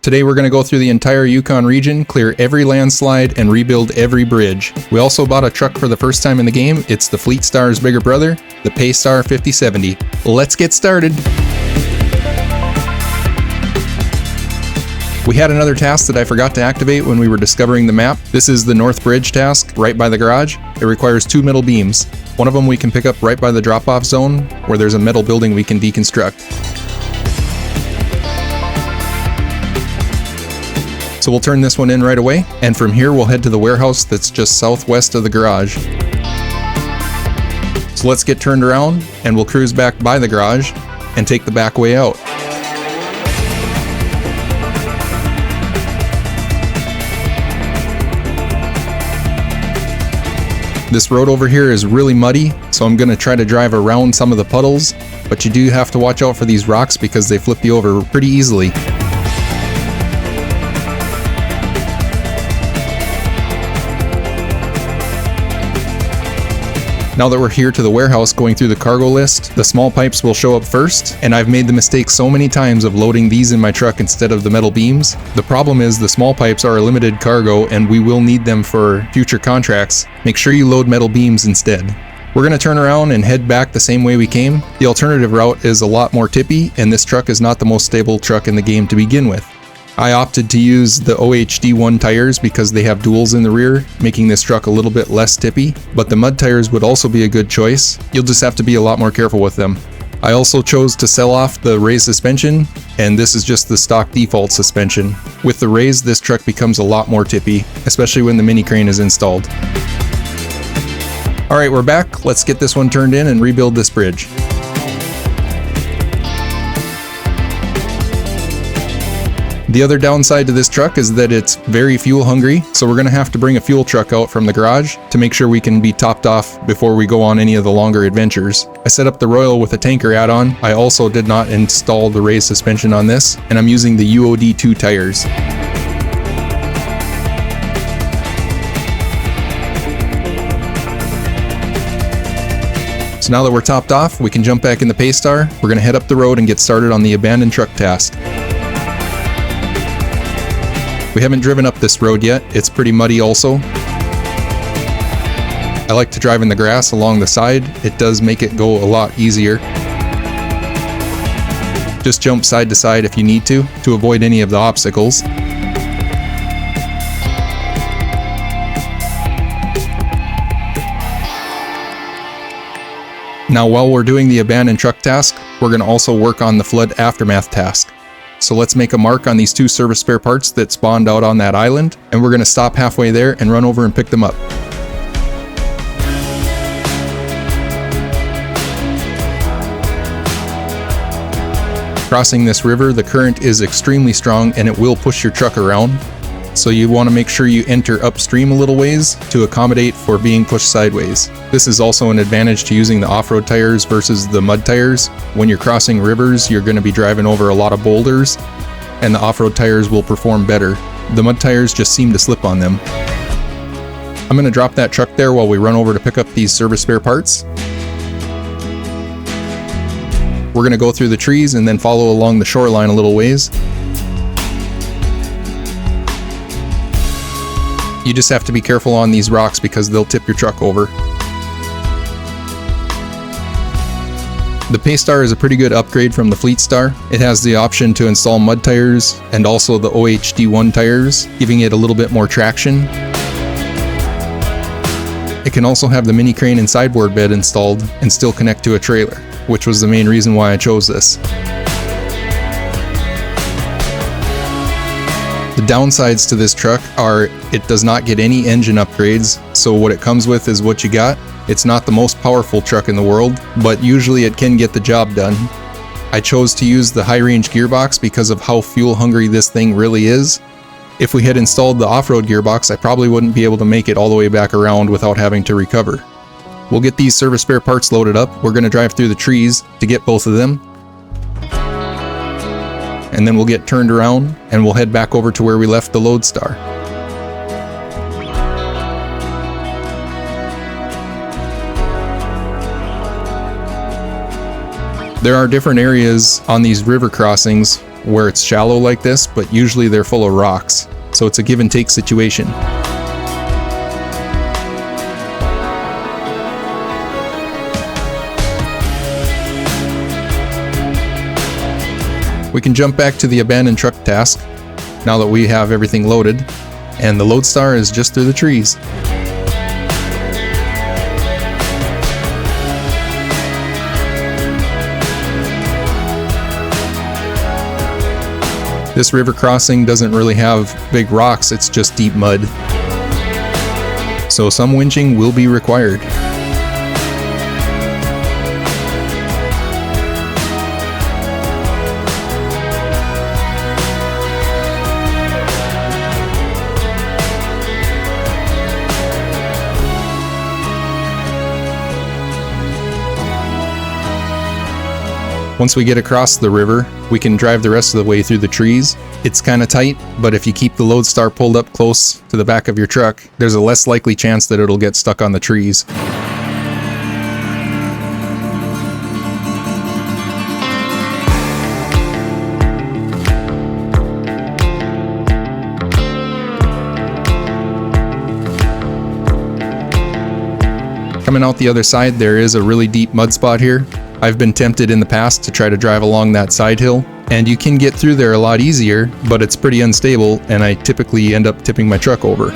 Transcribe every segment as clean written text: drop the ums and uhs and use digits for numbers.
Today we're going to go through the entire Yukon region, clear every landslide, and rebuild every bridge. We also bought a truck for the first time in the game. It's the Fleet Star's bigger brother, the Paystar 5070. Let's get started! We had another task that I forgot to activate when we were discovering the map. This is the North Bridge task, right by the garage. It requires 2 metal beams. One of them we can pick up right by the drop-off zone, where there's a metal building we can deconstruct. So we'll turn this one in right away, and from here we'll head to the warehouse that's just southwest of the garage. So let's get turned around, and we'll cruise back by the garage, and take the back way out. This road over here is really muddy, so I'm going to try to drive around some of the puddles, but you do have to watch out for these rocks because they flip you over pretty easily. Now that we're here to the warehouse going through the cargo list, the small pipes will show up first, and I've made the mistake so many times of loading these in my truck instead of the metal beams. The problem is the small pipes are a limited cargo and we will need them for future contracts. Make sure you load metal beams instead. We're going to turn around and head back the same way we came. The alternative route is a lot more tippy, and this truck is not the most stable truck in the game to begin with. I opted to use the OHD1 tires because they have duals in the rear, making this truck a little bit less tippy, but the mud tires would also be a good choice. You'll just have to be a lot more careful with them. I also chose to sell off the raised suspension, and this is just the stock default suspension. With the raised, this truck becomes a lot more tippy, especially when the mini crane is installed. Alright, we're back. Let's get this one turned in and rebuild this bridge. The other downside to this truck is that it's very fuel hungry, so we're going to have to bring a fuel truck out from the garage to make sure we can be topped off before we go on any of the longer adventures. I set up the Royal with a tanker add-on. I also did not install the raised suspension on this, and I'm using the UOD2 tires. So now that we're topped off, we can jump back in the Paystar. We're going to head up the road and get started on the abandoned truck task. We haven't driven up this road yet. It's pretty muddy also. I like to drive in the grass along the side. It does make it go a lot easier. Just jump side to side if you need to avoid any of the obstacles. Now while we're doing the abandoned truck task, we're going to also work on the flood aftermath task. So let's make a mark on these 2 service spare parts that spawned out on that island, and we're going to stop halfway there and run over and pick them up. Crossing this river, the current is extremely strong and it will push your truck around. So you want to make sure you enter upstream a little ways to accommodate for being pushed sideways. This is also an advantage to using the off-road tires versus the mud tires. When you're crossing rivers, you're going to be driving over a lot of boulders, and the off-road tires will perform better. The mud tires just seem to slip on them. I'm going to drop that truck there while we run over to pick up these service spare parts. We're going to go through the trees and then follow along the shoreline a little ways. You just have to be careful on these rocks because they'll tip your truck over. The Paystar is a pretty good upgrade from the Fleet Star. It has the option to install mud tires and also the OHD1 tires, giving it a little bit more traction. It can also have the mini crane and sideboard bed installed and still connect to a trailer, which was the main reason why I chose this. The downsides to this truck are it does not get any engine upgrades, so what it comes with is what you got. It's not the most powerful truck in the world, but usually it can get the job done. I chose to use the high-range gearbox because of how fuel hungry this thing really is. If we had installed the off-road gearbox, I probably wouldn't be able to make it all the way back around without having to recover. We'll get these service spare parts loaded up. We're going to drive through the trees to get both of them. And then we'll get turned around and we'll head back over to where we left the Lodestar. There are different areas on these river crossings where it's shallow like this, but usually they're full of rocks. So it's a give and take situation. We can jump back to the abandoned truck task now that we have everything loaded, and the lodestar is just through the trees. This river crossing doesn't really have big rocks, it's just deep mud. So some winching will be required. Once we get across the river, we can drive the rest of the way through the trees. It's kind of tight, but if you keep the lodestar pulled up close to the back of your truck, there's a less likely chance that it'll get stuck on the trees. Coming out the other side, there is a really deep mud spot here. I've been tempted in the past to try to drive along that side hill, and you can get through there a lot easier, but it's pretty unstable, and I typically end up tipping my truck over.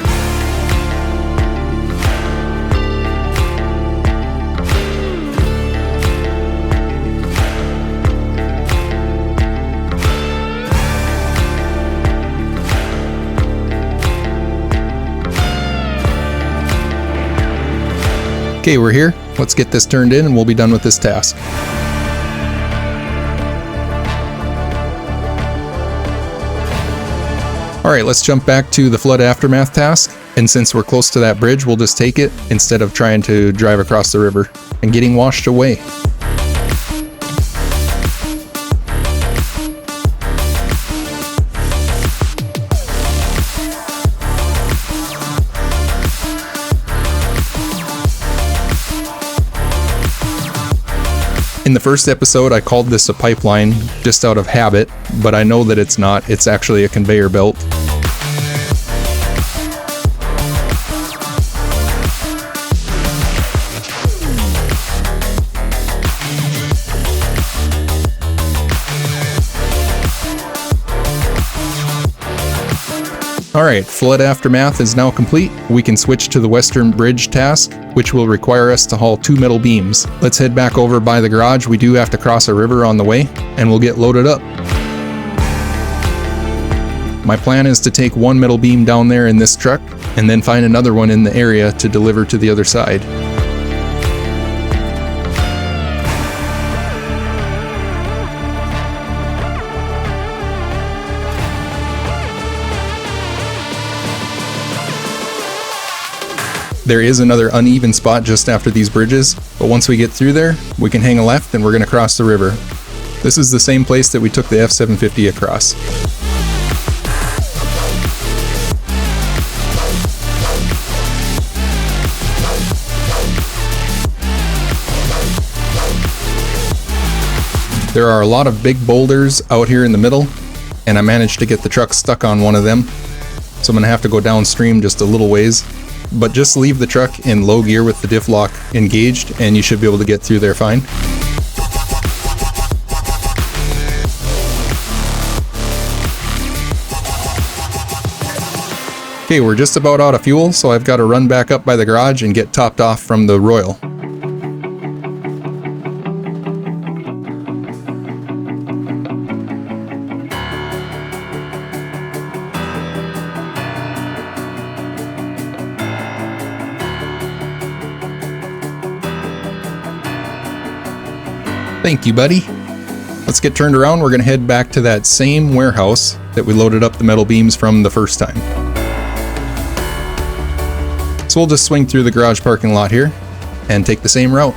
Okay, we're here. Let's get this turned in and we'll be done with this task. Alright, let's jump back to the flood aftermath task. And since we're close to that bridge, we'll just take it instead of trying to drive across the river and getting washed away. In the first episode, I called this a pipeline just out of habit, but I know that it's not. It's actually a conveyor belt. Alright, flood aftermath is now complete. We can switch to the western bridge task, which will require us to haul 2 metal beams. Let's head back over by the garage. We do have to cross a river on the way, and we'll get loaded up. My plan is to take 1 metal beam down there in this truck, and then find another one in the area to deliver to the other side. There is another uneven spot just after these bridges, but once we get through there, we can hang a left and we're going to cross the river. This is the same place that we took the F-750 across. There are a lot of big boulders out here in the middle, and I managed to get the truck stuck on one of them, so I'm going to have to go downstream just a little ways. But just leave the truck in low gear with the diff lock engaged and you should be able to get through there fine. Okay, we're just about out of fuel, so I've got to run back up by the garage and get topped off from the Royal. Thank you, buddy. Let's get turned around. We're going to head back to that same warehouse that we loaded up the metal beams from the first time. So we'll just swing through the garage parking lot here and take the same route.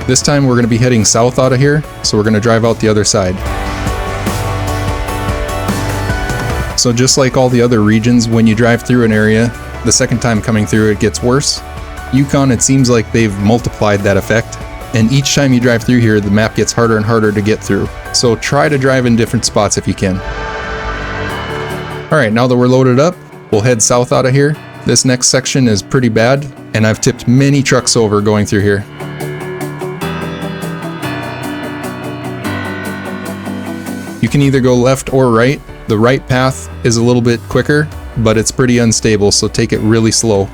This time we're going to be heading south out of here, so we're going to drive out the other side. So just like all the other regions, when you drive through an area, the second time coming through it gets worse. Yukon, it seems like they've multiplied that effect, and each time you drive through here, the map gets harder and harder to get through. So try to drive in different spots if you can. Alright, now that we're loaded up, we'll head south out of here. This next section is pretty bad, and I've tipped many trucks over going through here. You can either go left or right. The right path is a little bit quicker, but it's pretty unstable, so take it really slow.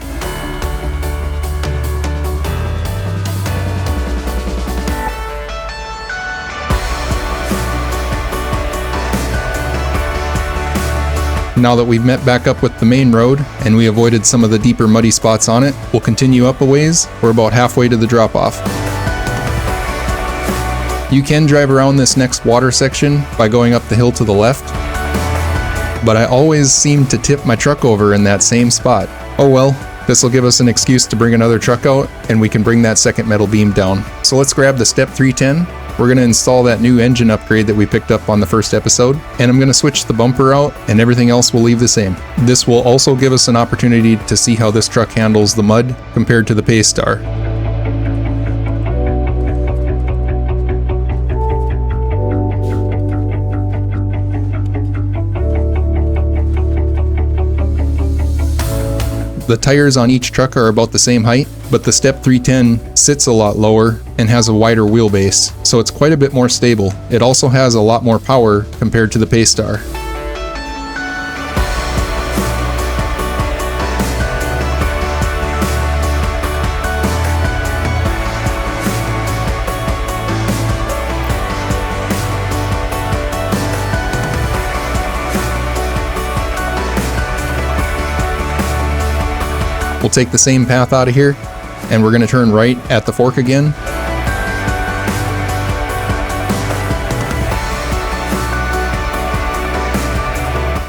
Now that we've met back up with the main road, and we avoided some of the deeper muddy spots on it, we'll continue up a ways. We're about halfway to the drop-off. You can drive around this next water section by going up the hill to the left, but I always seem to tip my truck over in that same spot. Oh well, this will give us an excuse to bring another truck out, and we can bring that second metal beam down. So let's grab the Step 310. We're going to install that new engine upgrade that we picked up on the first episode, and I'm going to switch the bumper out, and everything else will leave the same. This will also give us an opportunity to see how this truck handles the mud compared to the Paystar. The tires on each truck are about the same height, but the Step 310 sits a lot lower and has a wider wheelbase, so it's quite a bit more stable. It also has a lot more power compared to the Paystar. We'll take the same path out of here, and we're going to turn right at the fork again.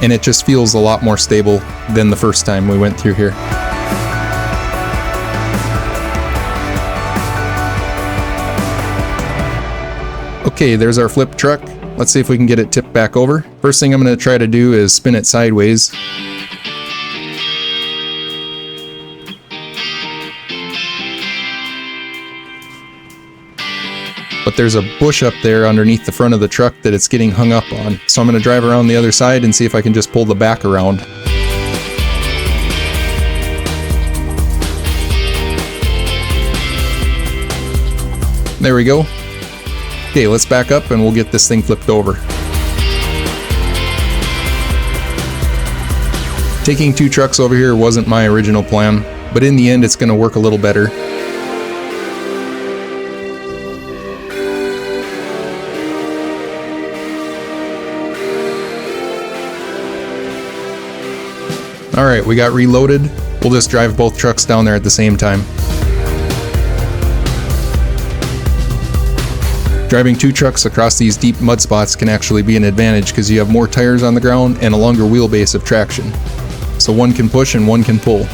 And it just feels a lot more stable than the first time we went through here. Okay, there's our flip truck. Let's see if we can get it tipped back over. First thing I'm going to try to do is spin it sideways. But there's a bush up there underneath the front of the truck that it's getting hung up on. So I'm going to drive around the other side and see if I can just pull the back around. There we go. Okay, let's back up and we'll get this thing flipped over. Taking two trucks over here wasn't my original plan, but in the end it's going to work a little better. Alright, we got reloaded. We'll just drive both trucks down there at the same time. Driving two trucks across these deep mud spots can actually be an advantage because you have more tires on the ground and a longer wheelbase of traction. So one can push and one can pull.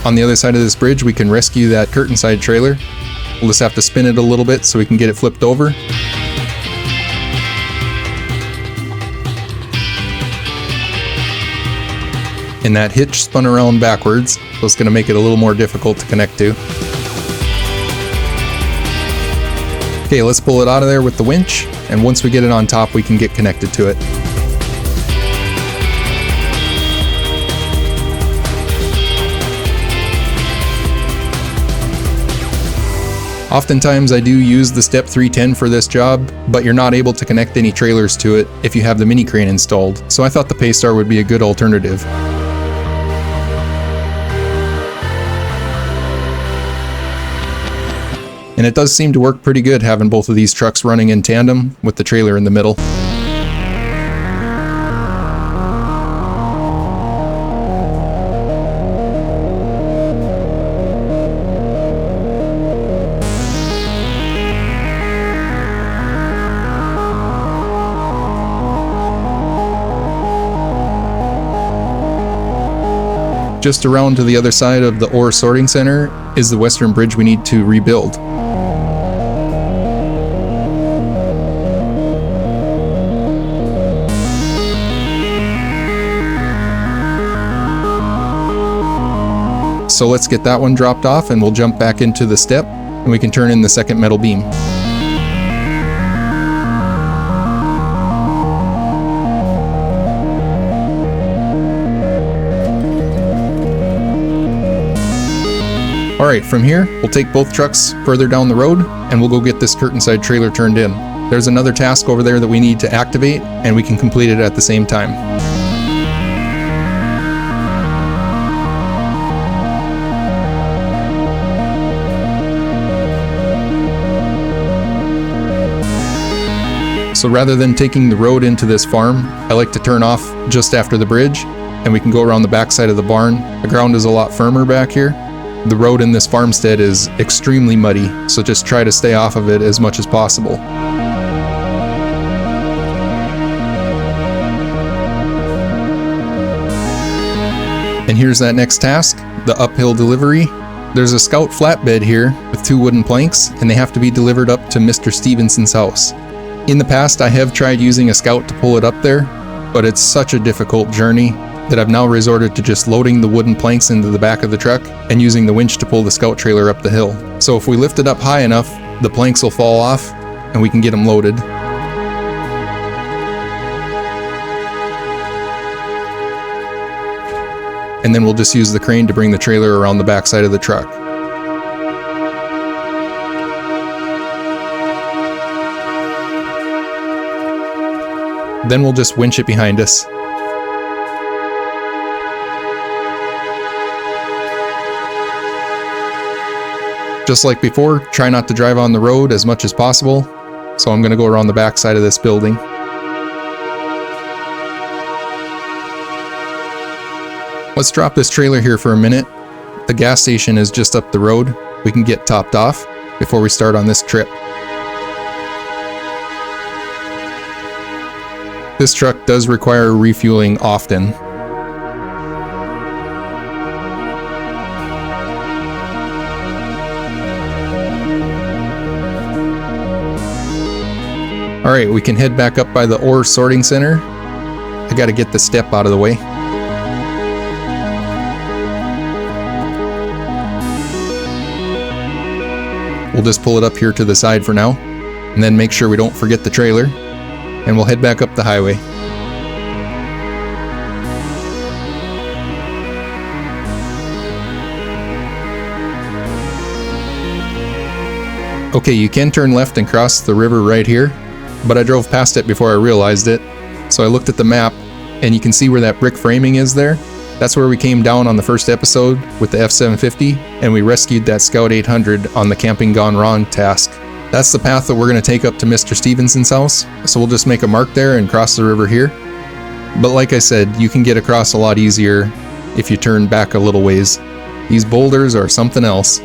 On the other side of this bridge, we can rescue that curtain side trailer. We'll just have to spin it a little bit so we can get it flipped over. And that hitch spun around backwards, so it's going to make it a little more difficult to connect to. Okay, let's pull it out of there with the winch, and once we get it on top, we can get connected to it. Oftentimes I do use the Step 310 for this job, but you're not able to connect any trailers to it if you have the mini crane installed, so I thought the Paystar would be a good alternative. And it does seem to work pretty good having both of these trucks running in tandem with the trailer in the middle. Just around to the other side of the ore sorting center is the western bridge we need to rebuild. So let's get that one dropped off and we'll jump back into the step and we can turn in the second metal beam. Alright, from here, we'll take both trucks further down the road and we'll go get this curtain-side trailer turned in. There's another task over there that we need to activate and we can complete it at the same time. So rather than taking the road into this farm, I like to turn off just after the bridge and we can go around the backside of the barn. The ground is a lot firmer back here. The road in this farmstead is extremely muddy, so just try to stay off of it as much as possible. And here's that next task, the uphill delivery. There's a Scout flatbed here with 2 wooden planks, and they have to be delivered up to Mr. Stevenson's house. In the past, I have tried using a Scout to pull it up there, but it's such a difficult journey that I've now resorted to just loading the wooden planks into the back of the truck and using the winch to pull the Scout trailer up the hill. So if we lift it up high enough, the planks will fall off and we can get them loaded. And then we'll just use the crane to bring the trailer around the backside of the truck. Then we'll just winch it behind us. Just like before, try not to drive on the road as much as possible. So I'm going to go around the back side of this building. Let's drop this trailer here for a minute. The gas station is just up the road. We can get topped off before we start on this trip. This truck does require refueling often. Alright, we can head back up by the ore sorting center. I gotta get the step out of the way. We'll just pull it up here to the side for now, and then make sure we don't forget the trailer, and we'll head back up the highway. Okay, you can turn left and cross the river right here, but I drove past it before I realized it, so I looked at the map, and you can see where that brick framing is there. That's where we came down on the first episode with the F-750, and we rescued that Scout 800 on the Camping Gone Wrong task. That's the path that we're going to take up to Mr. Stevenson's house, so we'll just make a mark there and cross the river here. But like I said, you can get across a lot easier if you turn back a little ways. These boulders are something else.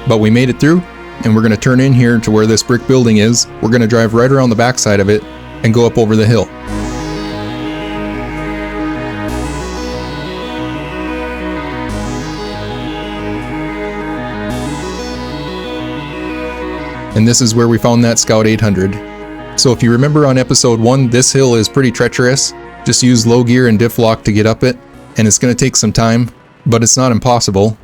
But we made it through, and we're going to turn in here to where this brick building is. We're going to drive right around the backside of it and go up over the hill. And this is where we found that Scout 800. So if you remember on episode 1, this hill is pretty treacherous. Just use low gear and diff lock to get up it, and it's going to take some time, but it's not impossible.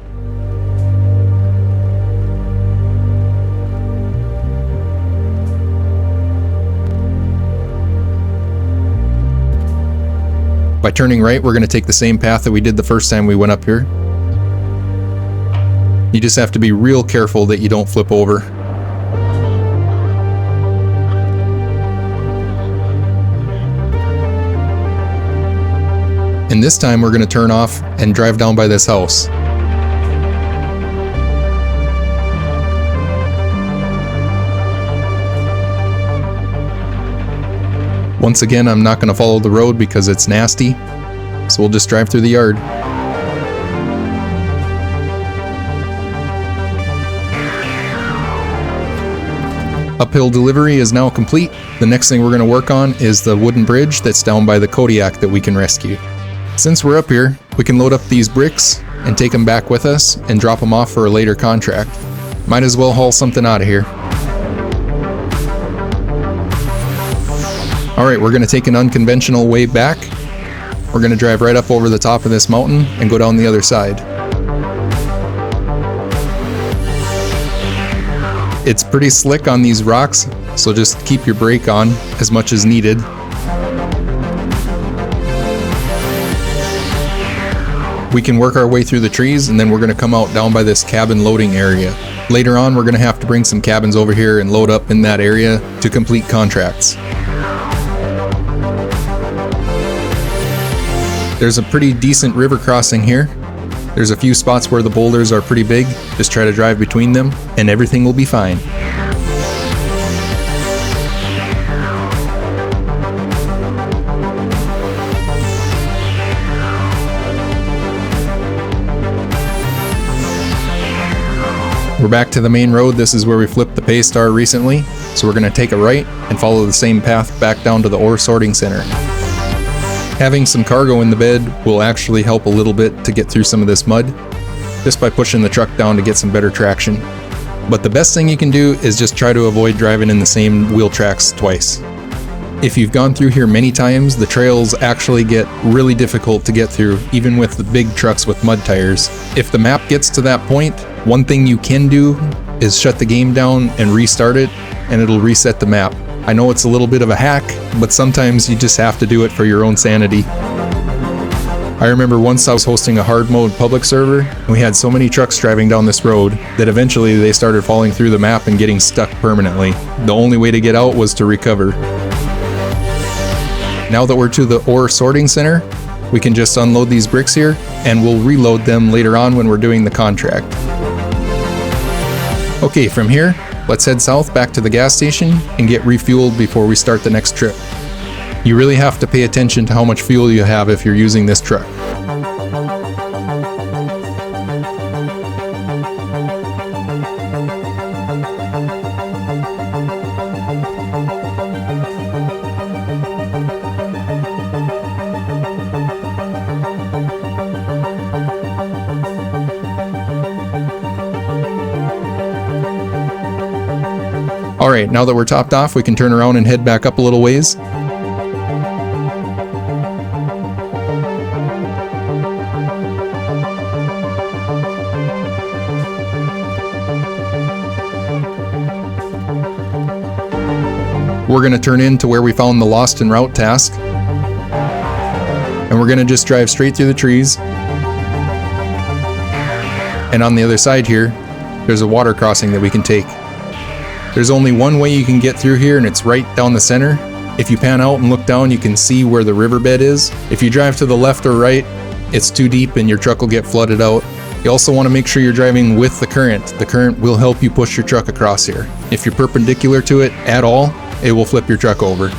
By turning right, we're going to take the same path that we did the first time we went up here. You just have to be real careful that you don't flip over. And this time we're going to turn off and drive down by this house. Once again, I'm not going to follow the road because it's nasty, so we'll just drive through the yard. Uphill delivery is now complete. The next thing we're going to work on is the wooden bridge that's down by the Kodiak that we can rescue. Since we're up here, we can load up these bricks and take them back with us and drop them off for a later contract. Might as well haul something out of here. Alright, we're going to take an unconventional way back. We're going to drive right up over the top of this mountain and go down the other side. It's pretty slick on these rocks, so just keep your brake on as much as needed. We can work our way through the trees, and then we're going to come out down by this cabin loading area. Later on, we're going to have to bring some cabins over here and load up in that area to complete contracts. There's a pretty decent river crossing here. There's a few spots where the boulders are pretty big. Just try to drive between them, and everything will be fine. We're back to the main road. This is where we flipped the pay star recently. So we're going to take a right and follow the same path back down to the ore sorting center. Having some cargo in the bed will actually help a little bit to get through some of this mud, just by pushing the truck down to get some better traction. But the best thing you can do is just try to avoid driving in the same wheel tracks twice. If you've gone through here many times, the trails actually get really difficult to get through, even with the big trucks with mud tires. If the map gets to that point, one thing you can do is shut the game down and restart it, and it'll reset the map. I know it's a little bit of a hack, but sometimes you just have to do it for your own sanity. I remember once I was hosting a hard mode public server, and we had so many trucks driving down this road that eventually they started falling through the map and getting stuck permanently. The only way to get out was to recover. Now that we're to the ore sorting center, we can just unload these bricks here, and we'll reload them later on when we're doing the contract. Okay, from here, let's head south back to the gas station and get refueled before we start the next trip. You really have to pay attention to how much fuel you have if you're using this truck. Alright, now that we're topped off, we can turn around and head back up a little ways. We're going to turn into where we found the lost en route task. And we're going to just drive straight through the trees. And on the other side here, there's a water crossing that we can take. There's only one way you can get through here, and it's right down the center. If you pan out and look down, you can see where the riverbed is. If you drive to the left or right, it's too deep and your truck will get flooded out. You also want to make sure you're driving with the current. The current will help you push your truck across here. If you're perpendicular to it at all, it will flip your truck over.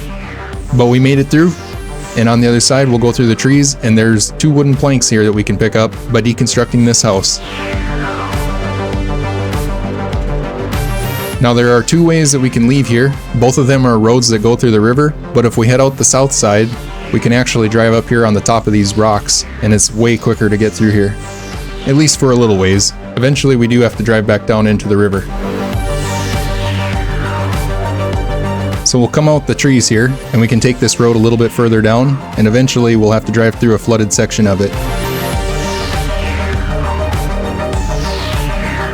But we made it through, and on the other side we'll go through the trees, and there's 2 wooden planks here that we can pick up by deconstructing this house. Now there are 2 ways that we can leave here. Both of them are roads that go through the river, but if we head out the south side, we can actually drive up here on the top of these rocks, and it's way quicker to get through here. At least for a little ways. Eventually we do have to drive back down into the river. So we'll come out the trees here, and we can take this road a little bit further down, and eventually we'll have to drive through a flooded section of it.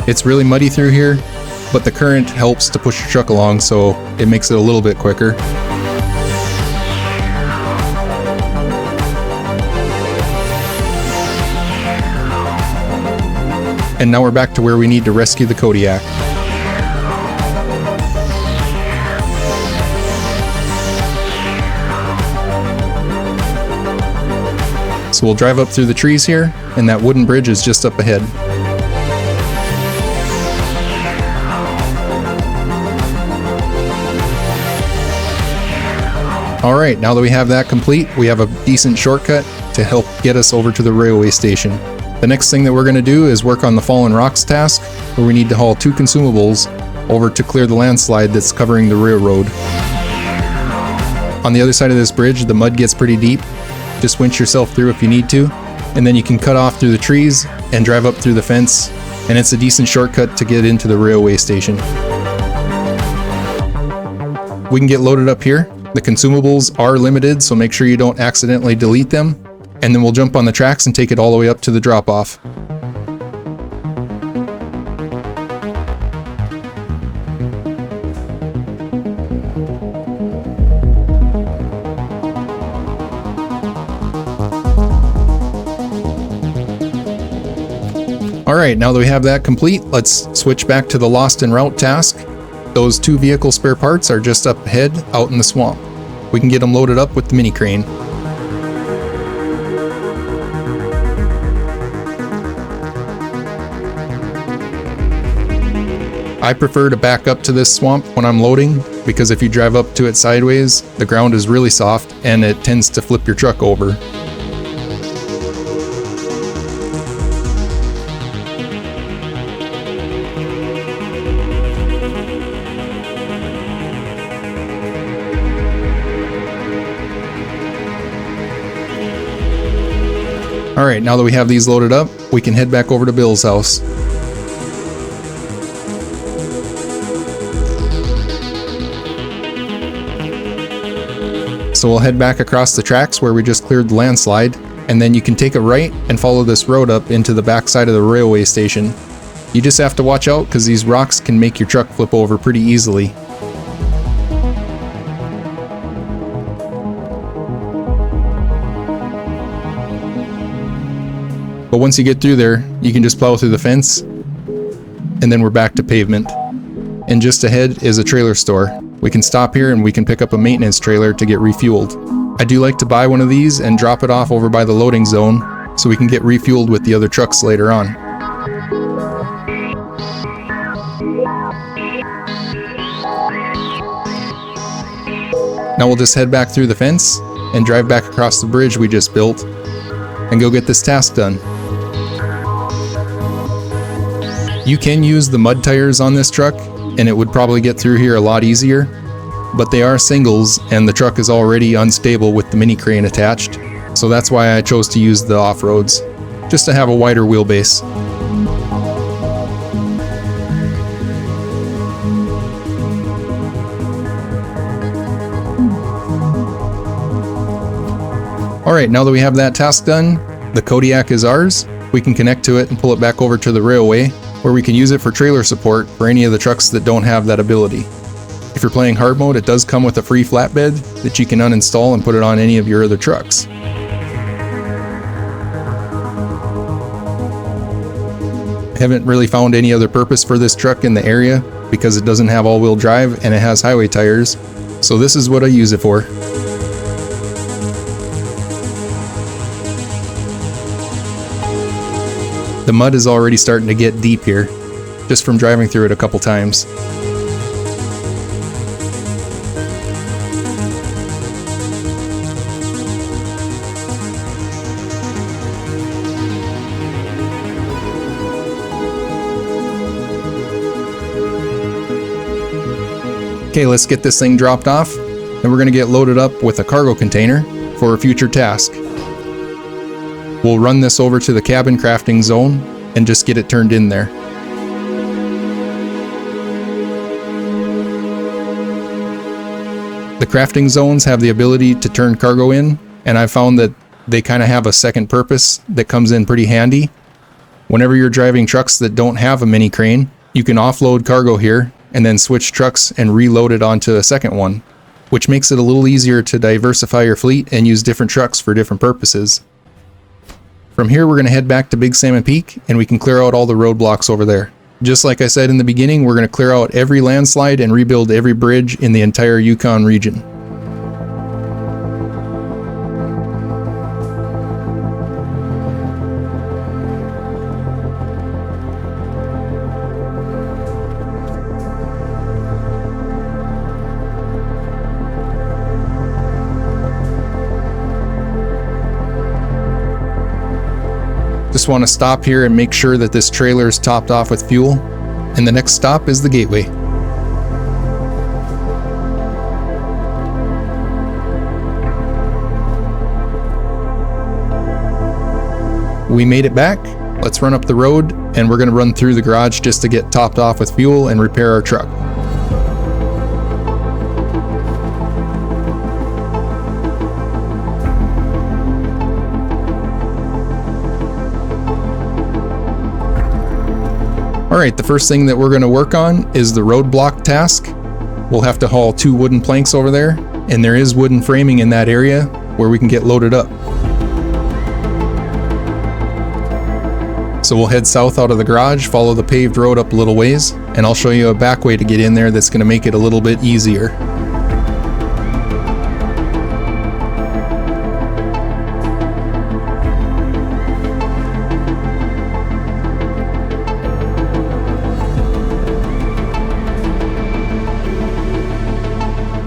It's really muddy through here, but the current helps to push your truck along, so it makes it a little bit quicker. And now we're back to where we need to rescue the Kodiak. So we'll drive up through the trees here, and that wooden bridge is just up ahead. Alright, now that we have that complete, we have a decent shortcut to help get us over to the railway station. The next thing that we're going to do is work on the Fallen Rocks task, where we need to haul 2 consumables over to clear the landslide that's covering the railroad. On the other side of this bridge, the mud gets pretty deep. Just winch yourself through if you need to, and then you can cut off through the trees and drive up through the fence and it's a decent shortcut to get into the railway station. We can get loaded up here. The consumables are limited, so make sure you don't accidentally delete them, and then we'll jump on the tracks and take it all the way up to the drop-off. Alright, now that we have that complete, let's switch back to the Lost en Route task. Those 2 vehicle spare parts are just up ahead, out in the swamp. We can get them loaded up with the mini crane. I prefer to back up to this swamp when I'm loading, because if you drive up to it sideways, the ground is really soft and it tends to flip your truck over. Alright, now that we have these loaded up, we can head back over to Bill's house. So we'll head back across the tracks where we just cleared the landslide, and then you can take a right and follow this road up into the backside of the railway station. You just have to watch out because these rocks can make your truck flip over pretty easily. But once you get through there, you can just plow through the fence, and then we're back to pavement. And just ahead is a trailer store. We can stop here and we can pick up a maintenance trailer to get refueled. I do like to buy one of these and drop it off over by the loading zone so we can get refueled with the other trucks later on. Now we'll just head back through the fence and drive back across the bridge we just built and go get this task done. You can use the mud tires on this truck and it would probably get through here a lot easier, but they are singles and the truck is already unstable with the mini crane attached, so that's why I chose to use the off-roads, just to have a wider wheelbase. Alright, now that we have that task done, the Kodiak is ours. We can connect to it and pull it back over to the railway, where we can use it for trailer support for any of the trucks that don't have that ability. If you're playing hard mode, it does come with a free flatbed that you can uninstall and put it on any of your other trucks. I haven't really found any other purpose for this truck in the area because it doesn't have all-wheel drive and it has highway tires, so this is what I use it for. The mud is already starting to get deep here, just from driving through it a couple times. Okay, let's get this thing dropped off, and we're going to get loaded up with a cargo container for a future task. We'll run this over to the cabin crafting zone and just get it turned in there. The crafting zones have the ability to turn cargo in, and I found that they kind of have a second purpose that comes in pretty handy. Whenever you're driving trucks that don't have a mini crane, you can offload cargo here and then switch trucks and reload it onto a second one, which makes it a little easier to diversify your fleet and use different trucks for different purposes. From here, we're going to head back to Big Salmon Peak, and we can clear out all the roadblocks over there. Just like I said in the beginning, we're going to clear out every landslide and rebuild every bridge in the entire Yukon region. Just want to stop here and make sure that this trailer is topped off with fuel, and the next stop is the gateway. We made it back, let's run up the road, and we're going to run through the garage just to get topped off with fuel and repair our truck. Alright, the first thing that we're going to work on is the roadblock task. We'll have to haul 2 wooden planks over there, and there is wooden framing in that area where we can get loaded up. So we'll head south out of the garage, follow the paved road up a little ways, and I'll show you a back way to get in there that's going to make it a little bit easier.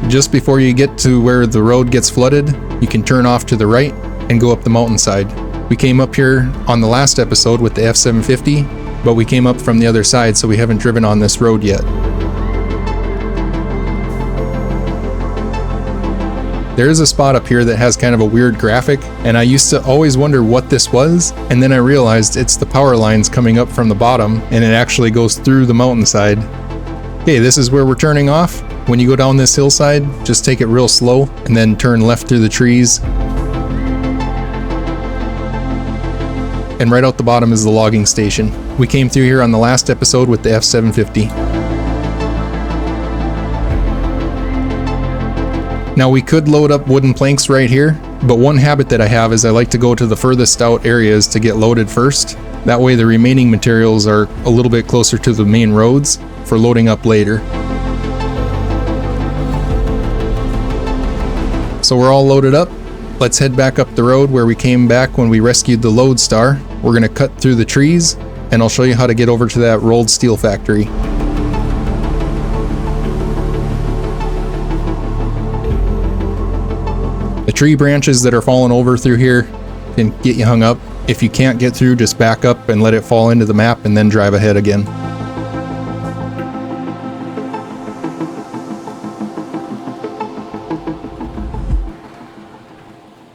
Just before you get to where the road gets flooded, you can turn off to the right and go up the mountainside. We came up here on the last episode with the F750, but we came up from the other side, so we haven't driven on this road yet. There is a spot up here that has kind of a weird graphic, and I used to always wonder what this was, and then I realized it's the power lines coming up from the bottom, and it actually goes through the mountainside. Okay, this is where we're turning off. When you go down this hillside, just take it real slow and then turn left through the trees. And right out the bottom is the logging station. We came through here on the last episode with the F750. Now we could load up wooden planks right here, but one habit that I have is I like to go to the furthest out areas to get loaded first. That way the remaining materials are a little bit closer to the main roads for loading up later. So we're all loaded up. Let's head back up the road where we came back when we rescued the Lodestar. We're going to cut through the trees, and I'll show you how to get over to that rolled steel factory. The tree branches that are falling over through here can get you hung up. If you can't get through, just back up and let it fall into the map and then drive ahead again.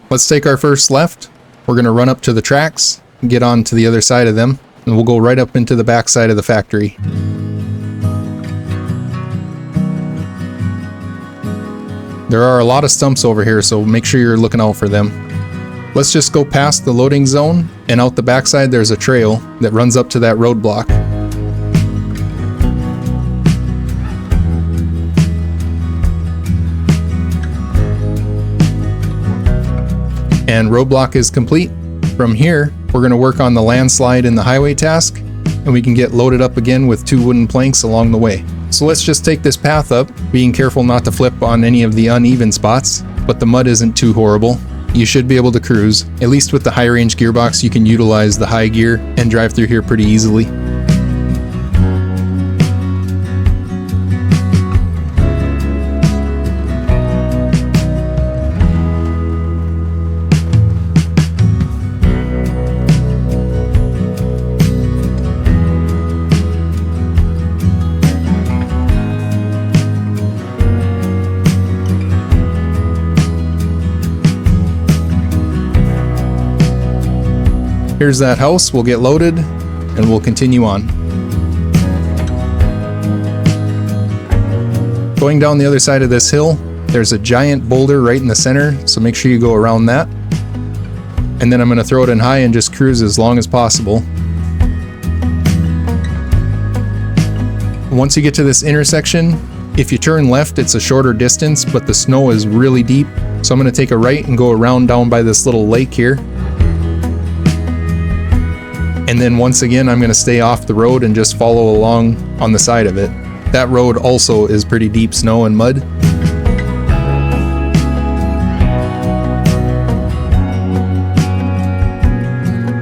Let's take our first left. We're going to run up to the tracks, get on to the other side of them, and we'll go right up into the back side of the factory. There are a lot of stumps over here, so make sure you're looking out for them. Let's just go past the loading zone, and out the backside there's a trail that runs up to that roadblock. And roadblock is complete. From here, we're going to work on the landslide and the highway task, and we can get loaded up again with 2 wooden planks along the way. So let's just take this path up, being careful not to flip on any of the uneven spots, but the mud isn't too horrible. You should be able to cruise. At least with the high range gearbox, you can utilize the high gear and drive through here pretty easily. Here's that house. We'll get loaded and we'll continue on. Going down the other side of this hill, there's a giant boulder right in the center, so make sure you go around that. And then I'm going to throw it in high and just cruise as long as possible. Once you get to this intersection, if you turn left, it's a shorter distance, but the snow is really deep. So I'm going to take a right and go around down by this little lake here. And then once again, I'm going to stay off the road and just follow along on the side of it. That road also is pretty deep snow and mud.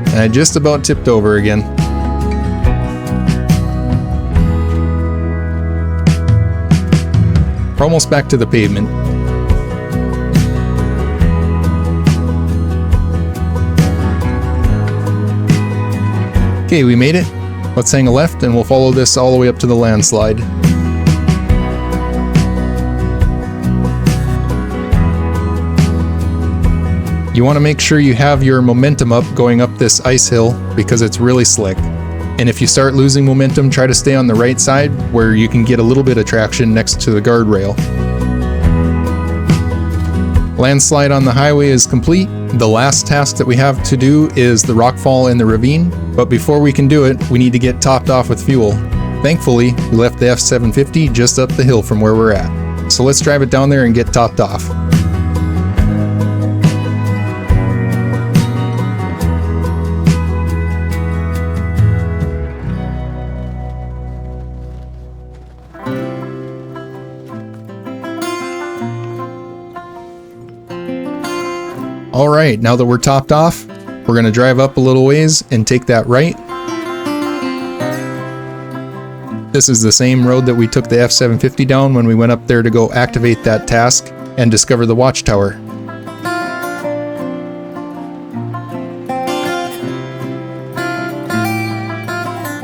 And I just about tipped over again. We're almost back to the pavement. Okay, we made it. Let's hang a left and we'll follow this all the way up to the landslide. You want to make sure you have your momentum up going up this ice hill because it's really slick. And if you start losing momentum, try to stay on the right side where you can get a little bit of traction next to the guardrail. Landslide on the highway is complete. The last task that we have to do is the rockfall in the ravine, but before we can do it, we need to get topped off with fuel. Thankfully, we left the F750 just up the hill from where we're at. So let's drive it down there and get topped off. Alright, now that we're topped off, we're going to drive up a little ways and take that right. This is the same road that we took the F750 down when we went up there to go activate that task and discover the watchtower.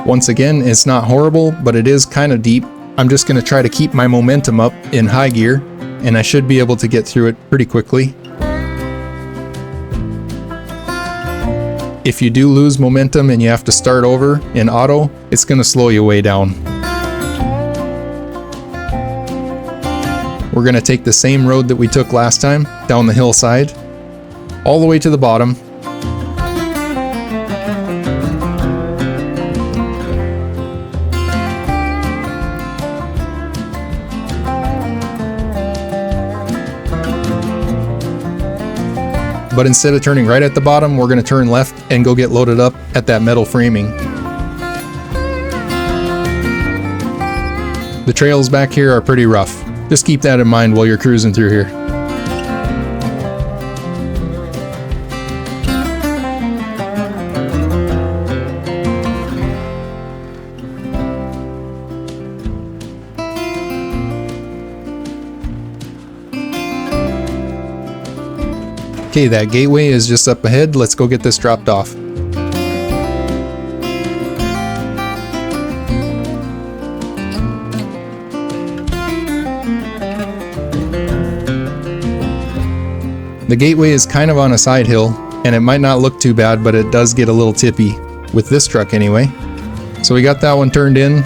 Once again, it's not horrible, but it is kind of deep. I'm just going to try to keep my momentum up in high gear, and I should be able to get through it pretty quickly. If you do lose momentum and you have to start over in auto, it's going to slow you way down. We're going to take the same road that we took last time, down the hillside, all the way to the bottom. But instead of turning right at the bottom, we're going to turn left and go get loaded up at that metal framing. The trails back here are pretty rough. Just keep that in mind while you're cruising through here. Okay, that gateway is just up ahead. Let's go get this dropped off. The gateway is kind of on a side hill, and it might not look too bad, but it does get a little tippy, with this truck anyway. So we got that one turned in.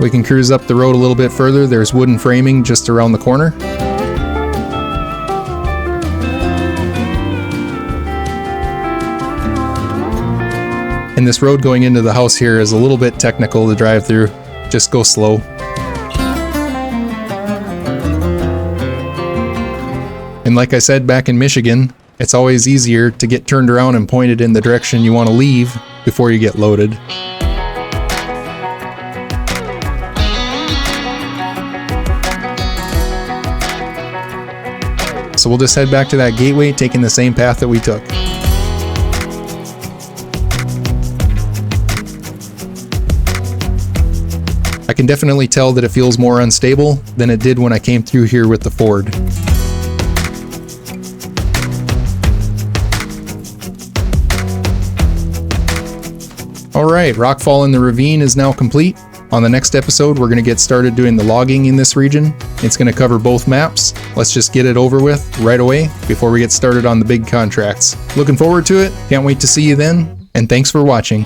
We can cruise up the road a little bit further. There's wooden framing just around the corner. And this road going into the house here is a little bit technical to drive through. Just go slow. And like I said back in Michigan, it's always easier to get turned around and pointed in the direction you want to leave before you get loaded. So we'll just head back to that gateway, taking the same path that we took. I can definitely tell that it feels more unstable than it did when I came through here with the Ford. Alright, rockfall in the ravine is now complete. On the next episode, we're going to get started doing the logging in this region. It's going to cover both maps. Let's just get it over with right away before we get started on the big contracts. Looking forward to it. Can't wait to see you then, and thanks for watching.